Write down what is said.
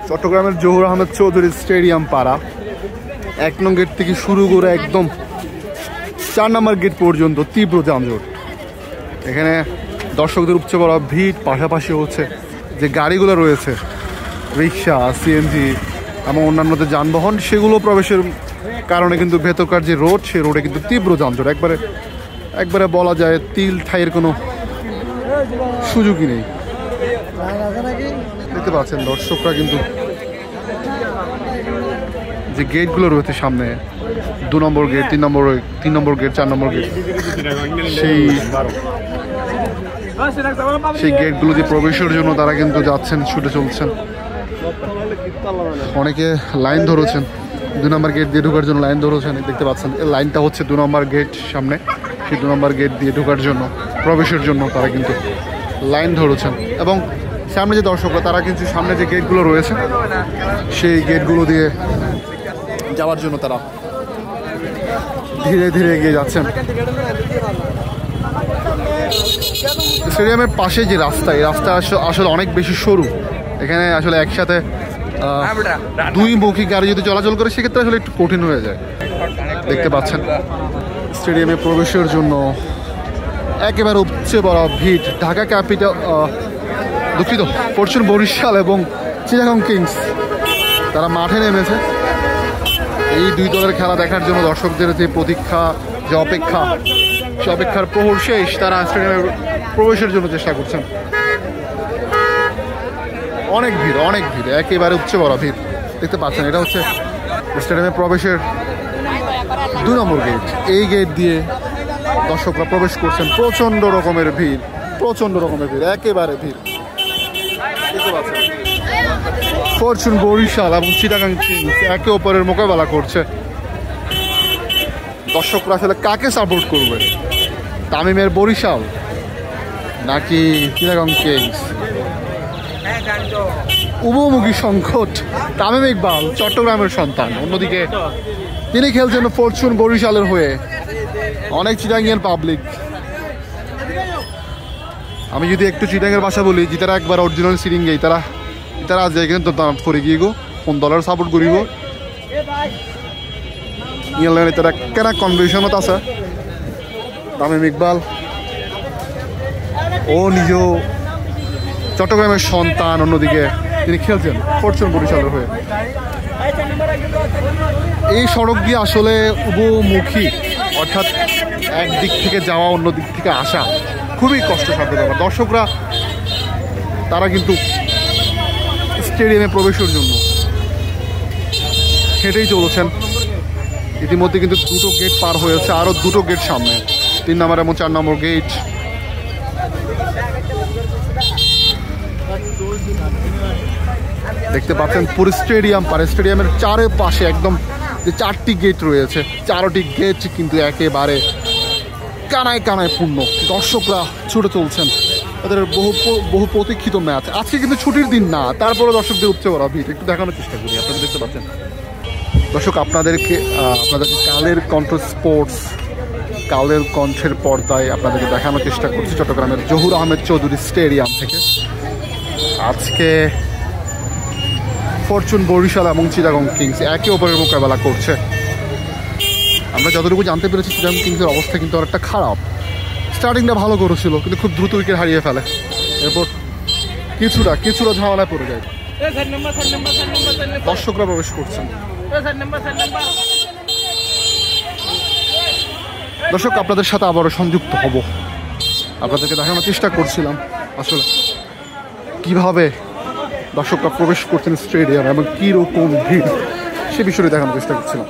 চট্টগ্রামের জহুর আহমেদ চৌধুরী স্টেডিয়াম পাড়া 1 নং গেট থেকে শুরু করে একদম 4 নম্বর গেট পর্যন্ত তীব্র যানজট। এখানে দর্শকদের উপচে পড়া ভিড়, পাশাপাশি হচ্ছে যে গাড়িগুলো রয়েছে রিক্সা, সিএনজি এবং অন্যান্য যে যানবাহন, সেগুলো প্রবেশের কারণে কিন্তু ভেতরকার যে রোড, সেই রোডে কিন্তু তীব্র যানজট। একবারে বলা যায় তিল ঠাইয়ের কোনো সুযোগই নেই। দেখতে পাচ্ছেন দর্শকরা কিন্তু যে গেটগুলো রয়েছে সামনে, 2 নম্বর গেট, 3 নম্বর গেট, 4 নম্বর গেট, সেই গেটগুলো দিয়ে প্রবেশের জন্য তারা কিন্তু যাচ্ছেন, ছুটে চলছেন। অনেকে লাইন ধরেছেন 2 নম্বর গেট দিয়ে ঢোকার জন্য, লাইন ধরেছেন। দেখতে পাচ্ছেন এই লাইনটা হচ্ছে 2 নম্বর গেট সামনে, সেই 2 নম্বর গেট দিয়ে ঢোকার জন্য, প্রবেশের জন্য তারা কিন্তু লাইন ধরেছেন। এবং সামনে যে দর্শকরা, তারা কিন্তু সামনে যে গেটগুলো রয়েছে সেই গেটগুলো দিয়ে যাওয়ার জন্য তারা ধীরে ধীরে এগিয়ে যাচ্ছেন। স্টেডিয়ামের পাশে যে রাস্তা, এই রাস্তা আসলে অনেক বেশি সরু। এখানে আসলে একসাথে 2 মুখী গাড়ি যদি চলাচল করে, সেক্ষেত্রে আসলে একটু কঠিন হয়ে যায়। দেখতে পাচ্ছেন স্টেডিয়ামে প্রবেশের জন্য একেবারে উপচে পড়া ভিড়। ঢাকা ক্যাপিটাল, দুঃখিত, ফরচুন বরিশাল এবং চিটাগং কিংস তারা মাঠে নেমেছে এই 2 দলের খেলা দেখার জন্য। দর্শকদের যে প্রতীক্ষা, যে অপেক্ষা, সে অপেক্ষার প্রহর শেষ। তারা স্টেডিয়ামে প্রবেশের জন্য চেষ্টা করছেন। অনেক ভিড়, একেবারে উপচে পড়া ভিড়। দেখতে পাচ্ছেন এটা হচ্ছে স্টেডিয়ামে প্রবেশের 2 নম্বর গেট। এই গেট দিয়ে দর্শকরা প্রবেশ করছেন। প্রচণ্ড রকমের ভিড়, একেবারে ভিড়। দেখতে পাচ্ছেন ফরচুন বরিশাল এবং চিটাগং কিংস একে অপরের মোকাবেলা করছে। দর্শকরা আসলে কাকে সাপোর্ট করবে? তামিমের বরিশাল নাকি চিটাগং কিংস? উভমুখী সংকট। তামিম ইকবাল চট্টগ্রামের সন্তান, অন্যদিকে তিনি খেলছেন ফরচুন বরিশালের হয়ে। অনেক চিটাঙ্গিয়ান পাবলিক। আমি যদি একটু চিটাঙ্গের ভাষা বলি, যে তারা একবার অরিজিনাল সিরিঙ্গে তারা আজ কিন্তু করে গিয়ে গো কোন দলের সাপোর্ট করিব ইংল্যান্ডে তারা কেন কনভিশনত আছে। তামিম ইকবাল ও নিজেও চট্টগ্রামের সন্তান, অন্যদিকে তিনি খেলছেন ফরচুন বরিশালের হয়ে। এই সড়ক দিয়ে আসলে উভমুখী, অর্থাৎ একদিক থেকে যাওয়া, অন্য দিক থেকে আসা খুবই কষ্টসাধ্য ব্যাপার। দর্শকরা তারা কিন্তু স্টেডিয়ামে প্রবেশের জন্য হেঁটেই চলেছেন। ইতিমধ্যে কিন্তু 2টো গেট পার হয়েছে, আরও 2টো গেট সামনে, 3 নম্বর এবং 4 নম্বর গেট। দেখতে পাচ্ছেন পুরো স্টেডিয়াম পারে, স্টেডিয়ামের চারপাশে একদম যে 4টি গেট রয়েছে, 4টি গেট কিন্তু একেবারে কানায় কানায় পূর্ণ। দর্শকরা ছুটে চলছেন তাদের বহু প্রতীক্ষিত ম্যাচ। আজকে কিন্তু ছুটির দিন না, তারপরে দর্শকদের উপচে পড়া ভিড় একটু দেখানোর চেষ্টা করি। আপনারা দেখতে পাচ্ছেন দর্শক, আপনাদেরকে কালের কণ্ঠ স্পোর্টস, কালের কণ্ঠের পর্দায় আপনাদেরকে দেখানোর চেষ্টা করছি চট্টগ্রামের জহুর আহমেদ চৌধুরী স্টেডিয়াম থেকে। আজকে ফরচুন বরিশাল এবং চিটাগং কিংস একে অপরের মোকাবেলা করছে। আমরা যতটুকু জানতে পেরেছি, চিটাগং কিংসের অবস্থা কিন্তু অনেকটা খারাপ। স্টার্টিংটা ভালো করেছিল, কিন্তু খুব দ্রুত উইকেট হারিয়ে ফেলে। এরপর কিছুটা ঝামেলায় পড়ে যায়। দর্শকরা প্রবেশ করছেন। দর্শক, আপনাদের সাথে আবারও সংযুক্ত হব। আপনাদেরকে দেখানোর চেষ্টা করছিলাম আসলে কিভাবে দর্শকরা প্রবেশ করছেন স্টেডিয়াম এবং কীরকম ভিড়, সে বিষয়ে দেখানোর চেষ্টা করছিলাম।